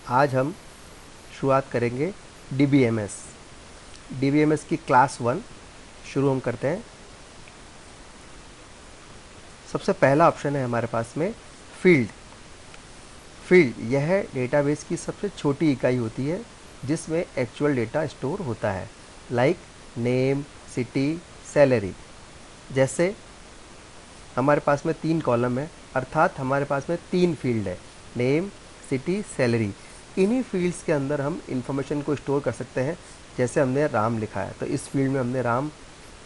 आज हम शुरुआत करेंगे DBMS की क्लास 1 शुरू हम करते हैं। सबसे पहला ऑप्शन है हमारे पास में फील्ड यह डेटाबेस की सबसे छोटी इकाई होती है जिसमें एक्चुअल डेटा स्टोर होता है, लाइक नेम, सिटी, सैलरी। जैसे हमारे पास में 3 कॉलम है, अर्थात हमारे पास में 3 फील्ड है, नेम, सिटी, सैलरी। इन्हीं फील्ड्स के अंदर हम इंफॉर्मेशन को स्टोर कर सकते हैं। जैसे हमने राम लिखा है तो इस फील्ड में हमने राम,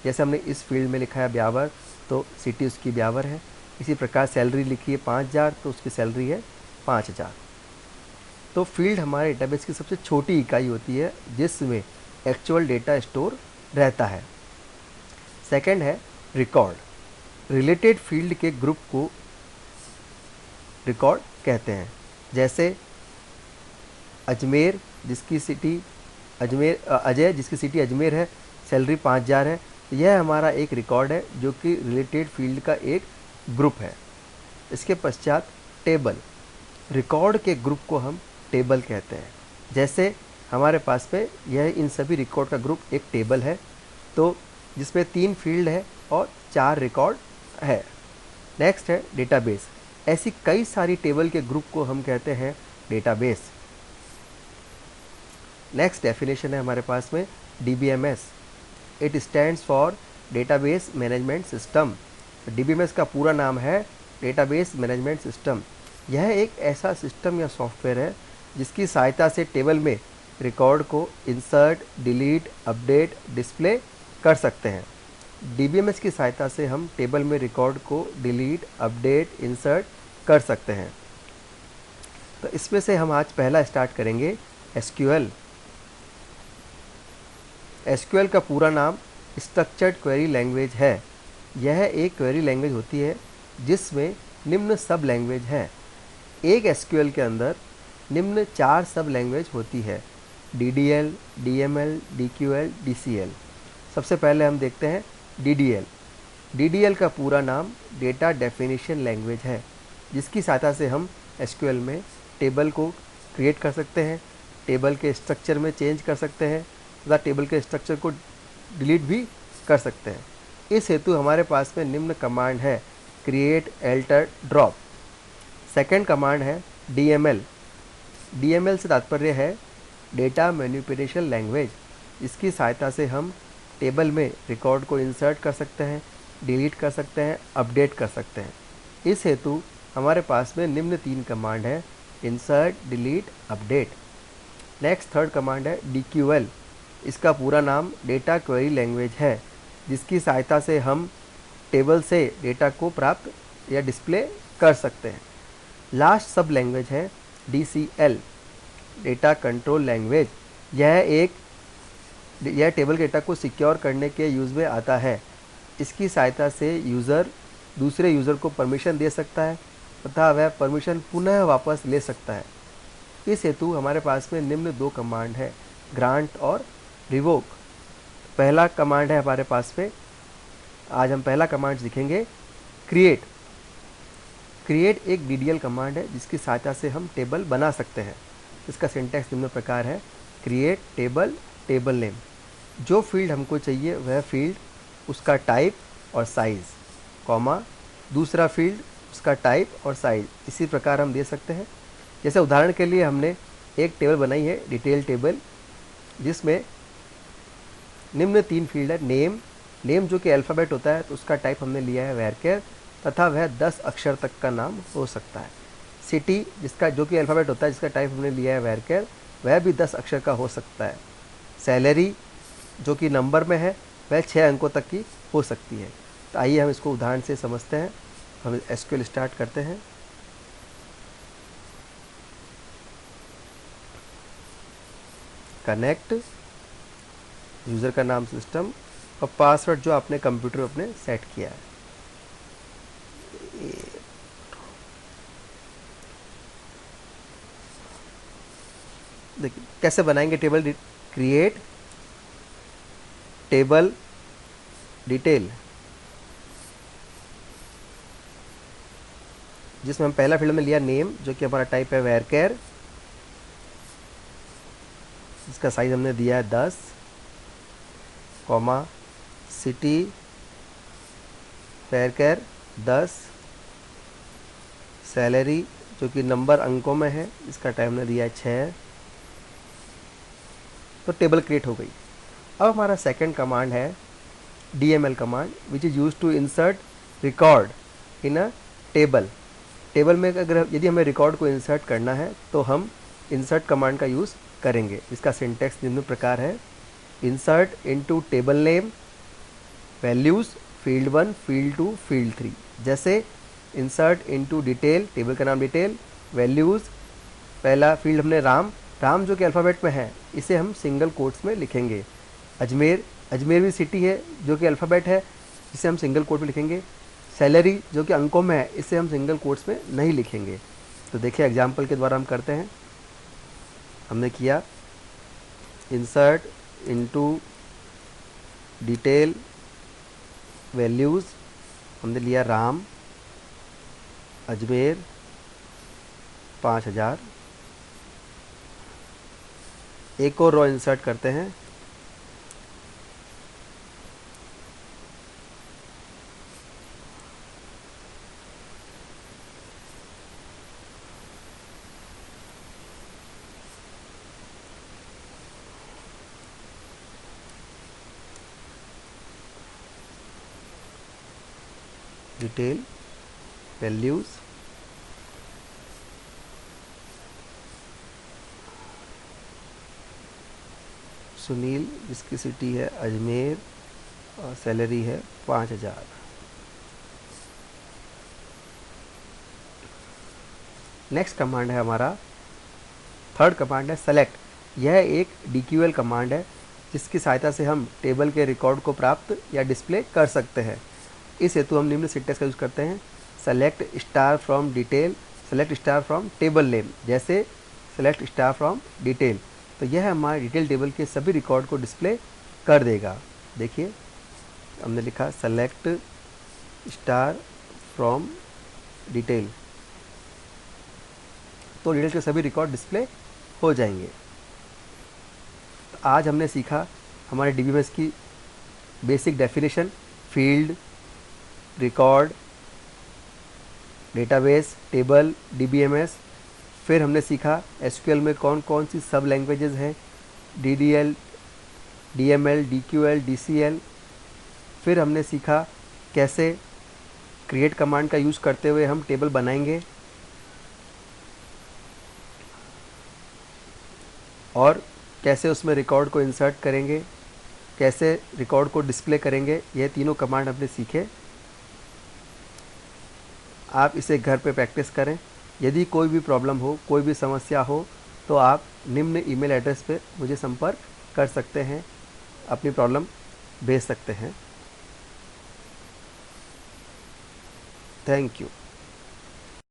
जैसे हमने इस फील्ड में लिखा है ब्यावर तो सिटी उसकी ब्यावर है। इसी प्रकार सैलरी लिखी है 5000 तो उसकी सैलरी है 5000। तो फील्ड हमारे डेटाबेस की सबसे छोटी इकाई होती है जिसमें एक्चुअल डेटा स्टोर रहता है। सेकंड है रिकॉर्ड। रिलेटेड फील्ड के ग्रुप को रिकॉर्ड कहते हैं। जैसे अजमेर जिसकी सिटी अजय जिसकी सिटी अजमेर है, सैलरी 5000 है। यह हमारा एक रिकॉर्ड है जो कि रिलेटेड फील्ड का एक ग्रुप है। इसके पश्चात टेबल। रिकॉर्ड के ग्रुप को हम टेबल कहते हैं। जैसे हमारे पास में यह इन सभी रिकॉर्ड का ग्रुप एक टेबल है, तो जिसमें 3 फील्ड है और 4 रिकॉर्ड है। नेक्स्ट है डेटाबेस। ऐसी कई सारी टेबल के ग्रुप को हम कहते हैं डेटाबेस। नेक्स्ट डेफिनेशन है हमारे पास में DBMS। It stands for database management system. DBMS का पूरा नाम है डेटाबेस मैनेजमेंट सिस्टम। यह एक ऐसा सिस्टम या सॉफ्टवेयर है जिसकी सहायता से टेबल में रिकॉर्ड को इंसर्ट, डिलीट, अपडेट, डिस्प्ले कर सकते हैं। DBMS की सहायता से हम टेबल में रिकॉर्ड को डिलीट, अपडेट, इंसर्ट कर सकते हैं। तो इसमें से हम आज पहला स्टार्ट करेंगे SQL। SQL का पूरा नाम स्ट्रक्चर्ड क्वेरी लैंग्वेज है। यह एक क्वेरी लैंग्वेज होती है जिसमें निम्न सब लैंग्वेज हैं। एक SQL के अंदर निम्न 4 सब लैंग्वेज होती है, DDL, DML, DQL, DCL। सबसे पहले हम देखते हैं DDL। DDL का पूरा नाम डेटा डेफिनेशन लैंग्वेज है, जिसकी सहायता से हम SQL में टेबल को क्रिएट कर सकते हैं, टेबल के स्ट्रक्चर में चेंज कर सकते हैं तथा टेबल के स्ट्रक्चर को डिलीट भी कर सकते हैं। इस हेतु हमारे पास में निम्न कमांड है, create, alter, drop. Second command है DML। DML से तात्पर्य है डेटा मैनिपुलेशन लैंग्वेज। इसकी सहायता से हम टेबल में रिकॉर्ड को इंसर्ट कर सकते हैं, डिलीट कर सकते हैं, अपडेट कर सकते हैं। इस हेतु हमारे पास में निम्न 3 कमांड है, insert, delete, update. Next third command है DQL। इसका पूरा नाम डेटा क्वेरी लैंग्वेज है, जिसकी सहायता से हम टेबल से डेटा को प्राप्त या डिस्प्ले कर सकते हैं। लास्ट सब लैंग्वेज है DCL, डेटा कंट्रोल लैंग्वेज। यह टेबल डेटा को सिक्योर करने के यूज़ में आता है। इसकी सहायता से यूज़र दूसरे यूज़र को परमिशन दे सकता है तथा वह परमिशन पुनः वापस ले सकता है। इस हेतु हमारे पास में निम्न 2 कमांड है, ग्रांट और रिवोक। पहला कमांड है हमारे पास में, आज हम पहला कमांड सीखेंगे, क्रिएट। क्रिएट एक DDL कमांड है जिसकी सहायता से हम टेबल बना सकते हैं। इसका सिंटैक्स निम्न प्रकार है, क्रिएट टेबल, टेबल नेम। जो फील्ड हमको चाहिए वह फील्ड, उसका टाइप और साइज़, कॉमा, दूसरा फील्ड, उसका टाइप और साइज़। इसी प्रकार हम दे सकते हैं। जैसे उदाहरण के लिए हमने एक टेबल बनाई है, डिटेल टेबल, जिसमें निम्न 3 फील्ड है, नेम जो कि अल्फ़ाबेट होता है तो उसका टाइप हमने लिया है varchar तथा वह 10 अक्षर तक का नाम हो सकता है। सिटी जिसका जो कि अल्फ़ाबेट होता है जिसका टाइप हमने लिया है varchar, वह भी 10 अक्षर का हो सकता है। सैलरी जो कि नंबर में है वह 6 अंकों तक की हो सकती है। तो आइए हम इसको उदाहरण से समझते हैं। हम SQL स्टार्ट करते हैं। कनेक्ट, यूज़र का नाम सिस्टम और पासवर्ड जो आपने कंप्यूटर में अपने सेट किया है। देखिए कैसे बनाएंगे टेबल, क्रिएट टेबल डिटेल, जिसमें हम पहला फील्ड में लिया नेम जो कि हमारा टाइप है varchar, इसका साइज़ हमने दिया है 10, कॉमा सिटी फेयरकेयर 10, सैलरी जो कि नंबर अंकों में है, इसका टाइम हमने दिया है 6। तो टेबल क्रिएट हो गई। अब हमारा सेकंड कमांड है DML command, which is use to insert record in a table. Table में अगर यदि हमें रिकॉर्ड को इंसर्ट करना है तो हम इंसर्ट कमांड का यूज़ करेंगे। इसका सिंटेक्स निम्न प्रकार है: insert into table name values field 1, field 2, field 3। जैसे इंसर्ट इनटू डिटेल, टेबल का नाम डिटेल, वैल्यूज़, पहला फील्ड हमने राम, राम जो कि अल्फ़ाबेट में है इसे हम सिंगल कोट्स में लिखेंगे। अजमेर, अजमेर भी सिटी है जो कि अल्फ़ाबेट है, इसे हम सिंगल कोट में लिखेंगे। सैलरी जो कि अंकों में है, इसे हम सिंगल कोट्स में नहीं लिखेंगे। तो देखिए एग्जाम्पल के द्वारा हम करते हैं। हमने किया इंसर्ट इनटू डिटेल वैल्यूज़, हमने लिया राम, अजमेर 5000। एक और रो इंसर्ट करते हैं। डिटेल वैल्यूज़, सुनील जिसकी सिटी है अजमेर और सैलरी है 5000। नेक्स्ट कमांड है हमारा थर्ड कमांड है सेलेक्ट। यह एक DQL कमांड है जिसकी सहायता से हम टेबल के रिकॉर्ड को प्राप्त या डिस्प्ले कर सकते हैं। इस हेतु हम निम्न सिंटेक्स का यूज़ करते हैं: select star from detail, select star from table name. जैसे सेलेक्ट स्टार फ्रॉम डिटेल, तो यह हमारे डिटेल टेबल के सभी रिकॉर्ड को डिस्प्ले कर देगा। देखिए हमने लिखा सेलेक्ट स्टार फ्रॉम डिटेल, तो डिटेल के सभी रिकॉर्ड डिस्प्ले हो जाएंगे। आज हमने सीखा हमारे DBMS की basic definition, field, record, database, table, DBMS। फिर हमने सीखा SQL में कौन कौन सी सब लैंग्वेजेस हैं, DDL, DML, DQL, DCL। फिर हमने सीखा कैसे क्रिएट कमांड का यूज़ करते हुए हम टेबल बनाएंगे और कैसे उसमें रिकॉर्ड को इंसर्ट करेंगे, कैसे रिकॉर्ड को डिस्प्ले करेंगे। ये तीनों कमांड हमने सीखे। आप इसे घर पे प्रैक्टिस करें। यदि कोई भी प्रॉब्लम हो, कोई भी समस्या हो, तो आप निम्न ईमेल एड्रेस पे मुझे संपर्क कर सकते हैं, अपनी प्रॉब्लम भेज सकते हैं। Thank you.